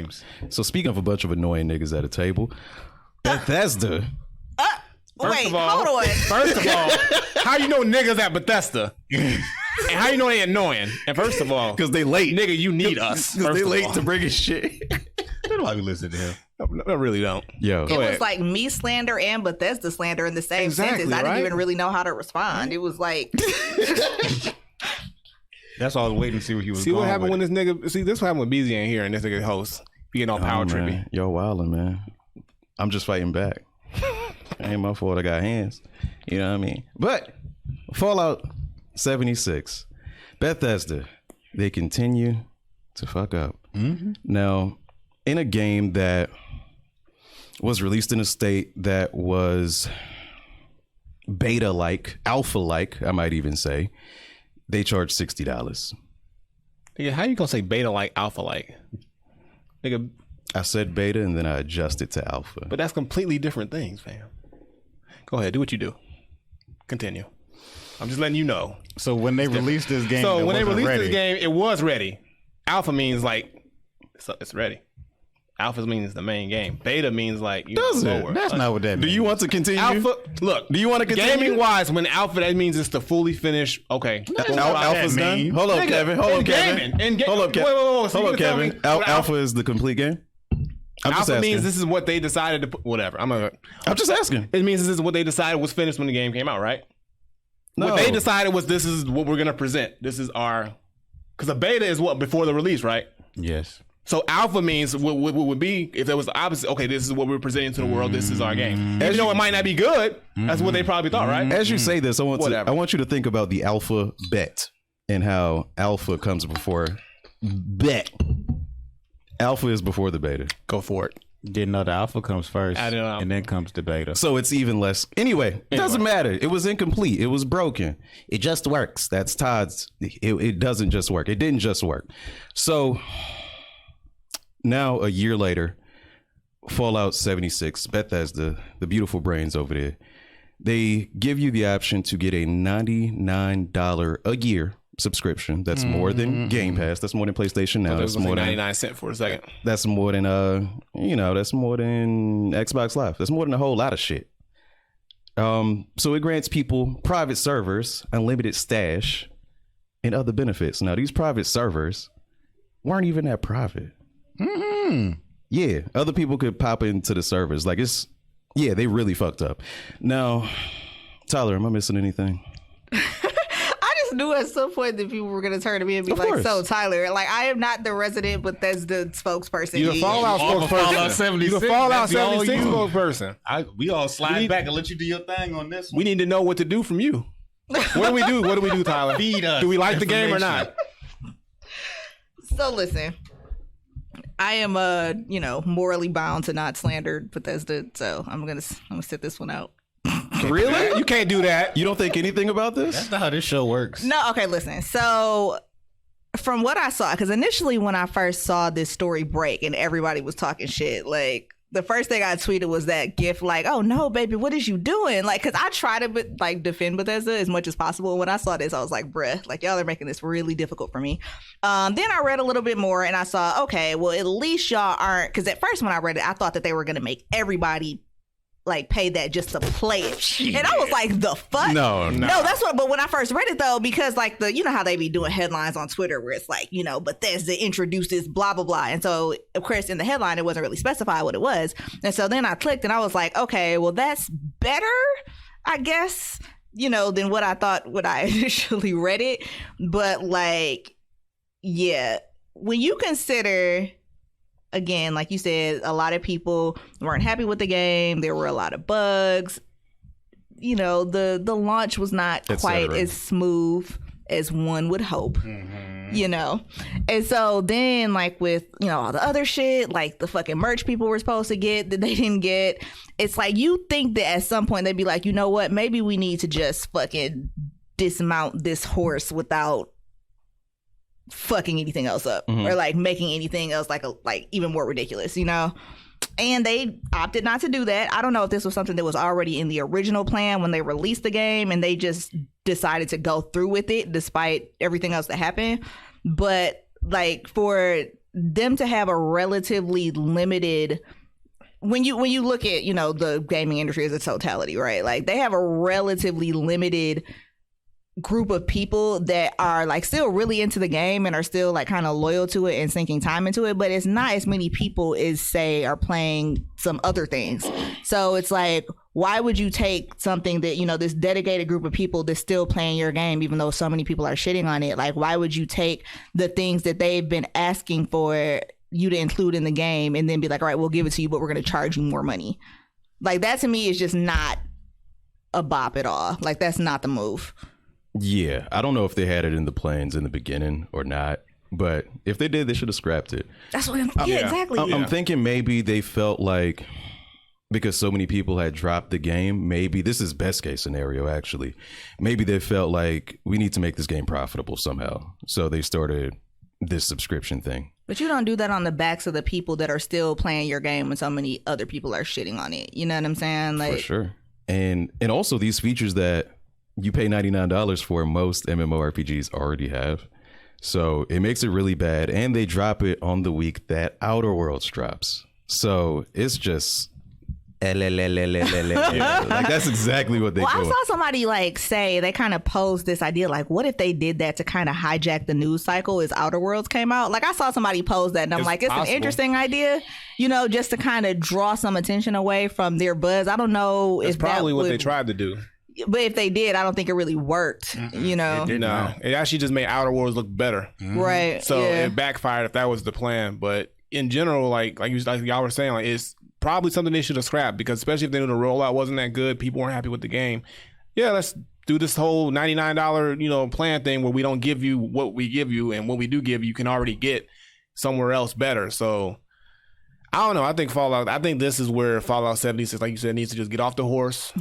games. So speaking of a bunch of annoying niggas at a table, Bethesda. Hold on. First of all, how you know niggas at Bethesda? And how you know they annoying? And first of all, Because they late. nigga, you need us. Because they late to bring his shit. That's why we listen to him. I really don't. Yo. It was like me slander and Bethesda slander in the same sentence. I didn't even really know how to respond. It was like... That's all I was waiting to see where he was See going what happened with when this nigga... See, this what happened when BZ ain't here and this nigga host. He getting all power trippy. Man. Yo, wildin', man. I'm just fighting back. Ain't my fault I got hands. You know what I mean? But Fallout 76, Bethesda, they continue to fuck up. Mm-hmm. Now, in a game that was released in a state that was beta-like, alpha-like, I might even say, they charged $60. Nigga, how you gonna say beta like alpha like? Nigga, I said beta and then I adjusted to alpha. but that's completely different things, fam. Go ahead, do what you do. Continue. I'm just letting you know. So when they released this game, So when they released this game, it was ready. Alpha means like it's ready. Alpha means the main game. Beta means like slower. That's not what that means. Do you want to continue? Alpha. Look, Do you want to continue? gaming wise, when alpha that means it's the fully finished. Okay, Alpha's done? Hold up, Nigga, Kevin. Hold in up, gaming, Kevin. in Hold up, Kevin. Wait. So Hold you up, tell me Kevin. what Alpha is the complete game? I'm just Alpha asking. means this is what they decided to put. Whatever. I'm just asking. It means this is what they decided was finished when the game came out, right? No. What they decided was this is what we're gonna present. This is our, because a beta is what before the release, right? Yes. So alpha means what would be if it was the opposite. Okay, this is what we're presenting to the world. This is our game. Even though it might not be good, that's what they probably thought, right? As you say this, I want you to think about the alpha bet and how alpha comes before bet. Alpha is before the beta. Go for it. Didn't know the alpha comes first, I don't know. and then comes the beta. So it's even less. Anyway, it doesn't matter. It was incomplete. It was broken. It just works. That's Todd's. It doesn't just work. It didn't just work. So now, a year later, Fallout 76, Bethesda, the beautiful brains over there, they give you the option to get a $99 a year subscription. That's more than Game Pass. That's more than PlayStation Now. That's That's more than 99 cents for a second. That's more than that's more than Xbox Live. That's more than a whole lot of shit. So it grants people private servers, unlimited stash, and other benefits. Now these private servers weren't even that private. Yeah, other people could pop into the servers. Like they really fucked up. Now, Tyler, am I missing anything? I just knew at some point that people were going to turn to me and be like, so Tyler, like I am not the resident Bethesda spokesperson. You're the Fallout spokesperson. You're the Fallout 76 spokesperson. We all slide back and let you do your thing on this one. We need to know what to do from you. What do we do? What do we do, Tyler? Feed us. Do we like the game or not? So listen, I am morally bound to not slander Bethesda, so I'm gonna sit this one out. Really? You can't do that. You don't think anything about this? That's not how this show works. No, okay, listen. So from what I saw, because initially when I first saw this story break and everybody was talking shit, like the first thing I tweeted was that gif, like, oh no, baby, what is you doing? Like, because I try to defend Bethesda as much as possible. When I saw this, I was like, bruh, like y'all are making this really difficult for me. Then I read a little bit more and I saw, okay, well, at least y'all aren't, because at first when I read it, I thought that they were going to make everybody like pay that just to play it. And I was like, the fuck? No, that's what, but when I first read it though, because like you know how they be doing headlines on Twitter where it's like, Bethesda introduces blah, blah, blah. And so of course in the headline, it wasn't really specified what it was. And so then I clicked and I was like, okay, well that's better, I guess, than what I thought when I initially read it. But like, yeah, when you consider, again, like you said, a lot of people weren't happy with the game. There were a lot of bugs. The launch was not quite as smooth as one would hope. And so then like with, all the other shit, like the fucking merch people were supposed to get that they didn't get. It's like you think that at some point they'd be like, you know what? Maybe we need to just fucking dismount this horse without fucking anything else up or like making anything else like even more ridiculous, and they opted not to do that. I don't know if this was something that was already in the original plan when they released the game and they just decided to go through with it despite everything else that happened. But like for them to have a relatively limited. When you look at, you know, the gaming industry as a totality, right? Like they have a relatively limited group of people that are like still really into the game and are still like kind of loyal to it and sinking time into it, but it's not as many people as say are playing some other things. So it's like, why would you take something that, you know, this dedicated group of people that's still playing your game, even though so many people are shitting on it? Like, why would you take the things that they've been asking for you to include in the game and then be like, all right, we'll give it to you, but we're going to charge you more money? Like that to me is just not a bop at all. Like that's not the move. Yeah, I don't know if they had it in the plans in the beginning or not, but if they did, they should have scrapped it. That's what exactly. I'm thinking maybe they felt like because so many people had dropped the game, maybe this is best case scenario actually. Maybe they felt like we need to make this game profitable somehow. So they started this subscription thing. But you don't do that on the backs of the people that are still playing your game when so many other people are shitting on it. You know what I'm saying? Like, for sure. And also these features that you pay $99 for, most MMORPGs already have. So it makes it really bad. And they drop it on the week that Outer Worlds drops. So it's just like that's exactly what they do. I saw somebody like say, they kind of posed this idea like, what if they did that to kind of hijack the news cycle as Outer Worlds came out? Like I saw somebody pose that and I'm like, it's possible. An interesting idea, you know, just to kind of draw some attention away from their buzz. I don't know if that's probably what they tried to do. But if they did, I don't think it really worked. You know, it actually just made Outer Worlds look better, right? So it backfired if that was the plan. But in general, like y'all were saying, like it's probably something they should have scrapped, because especially if they knew the rollout wasn't that good, people weren't happy with the game. Yeah, let's do this whole $99 plan thing where we don't give you what we give you, and what we do give you can already get somewhere else better. So I don't know. I think this is where Fallout 76, like you said, needs to just get off the horse.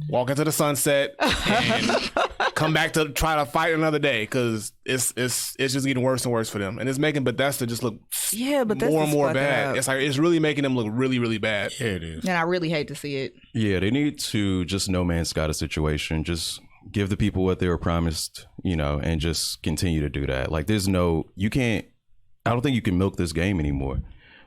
Walk into the sunset and come back to try to fight another day, because it's just getting worse and worse for them, and it's making Bethesda just look more and more bad. It's like it's really making them look really, really bad. Yeah, it is. And I really hate to see it. Yeah, they need to just No Man's Sky a situation. Just give the people what they were promised, and just continue to do that. Like I don't think you can milk this game anymore.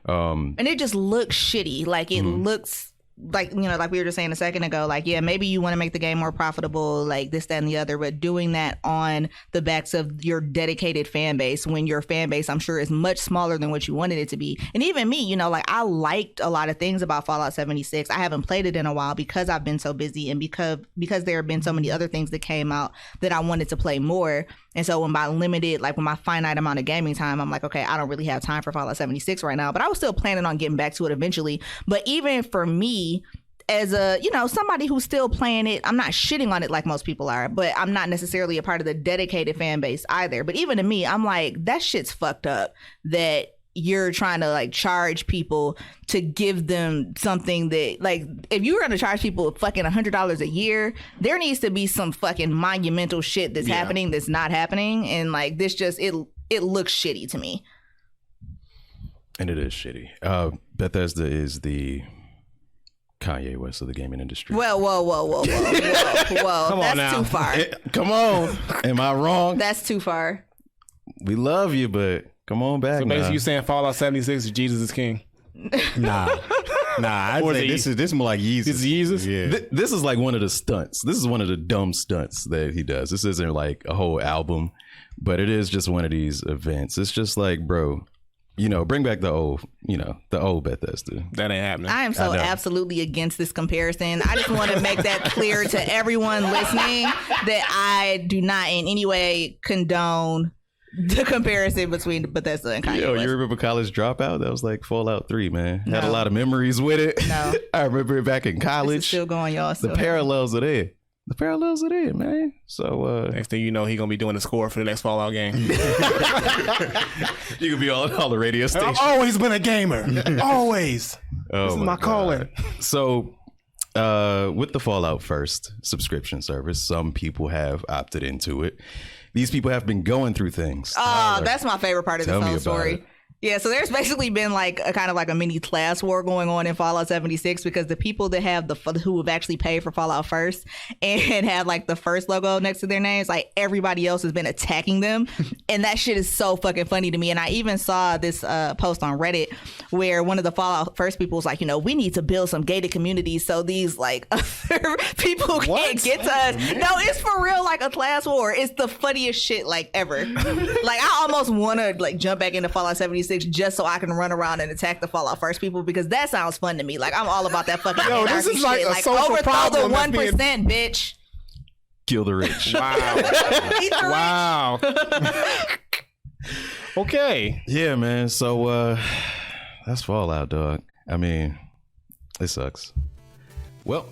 And it just looks shitty. Like it looks like, like we were just saying a second ago, like, yeah, maybe you want to make the game more profitable, like this, that, and the other, but doing that on the backs of your dedicated fan base, when your fan base, I'm sure, is much smaller than what you wanted it to be. And even me, like I liked a lot of things about Fallout 76. I haven't played it in a while because I've been so busy, and because there have been so many other things that came out that I wanted to play more. And so when my finite amount of gaming time, I'm like, okay, I don't really have time for Fallout 76 right now, but I was still planning on getting back to it eventually. But even for me, as a, somebody who's still playing it, I'm not shitting on it like most people are, but I'm not necessarily a part of the dedicated fan base either. But even to me, I'm like, that shit's fucked up that you're trying to like charge people to give them something that, like, if you were going to charge people fucking $100 a year, there needs to be some fucking monumental shit that's happening that's not happening. And like this just, it looks shitty to me. And it is shitty. Bethesda is the Kanye West of the gaming industry. Whoa. Come on, that's too far. Come on. Am I wrong? That's too far. We love you, but come on back. So basically you saying Fallout 76 is Jesus is King? Nah, I'd say this is more like Yeezus. It's Yeezus? Yeah. This is like one of the stunts. This is one of the dumb stunts that he does. This isn't like a whole album, but it is just one of these events. It's just like, bro, bring back the old Bethesda. That ain't happening. I am so absolutely against this comparison. I just want to make that clear to everyone listening that I do not in any way condone the comparison between Bethesda and Kanye West. You remember College Dropout? That was like Fallout 3, man. Had a lot of memories with it. No. I remember it back in college. This is still going, y'all. The parallels are there. The parallels are there, man. So next thing you know, he gonna be doing the score for the next Fallout game. You could be all the radio stations. I've always been a gamer. Always. This is my calling. So with the Fallout First subscription service, some people have opted into it. These people have been going through things. Oh, that's my favorite part of this whole story. Yeah, so there's basically been like a kind of like a mini class war going on in Fallout 76 because the people that have who have actually paid for Fallout First and have like the first logo next to their names, like everybody else has been attacking them, and that shit is so fucking funny to me. And I even saw this post on Reddit where one of the Fallout First people was like, we need to build some gated communities so these like other people can't get to us. No, it's for real, like a class war. It's the funniest shit like ever. Like I almost want to like jump back into Fallout 76 just so I can run around and attack the Fallout First people because that sounds fun to me. Like I'm all about that fucking this is like shit. a Like social overthrow problem the that's 1%, bitch. Kill the rich. Wow. Okay. Yeah, man. So that's Fallout, dog. I mean, it sucks. Well,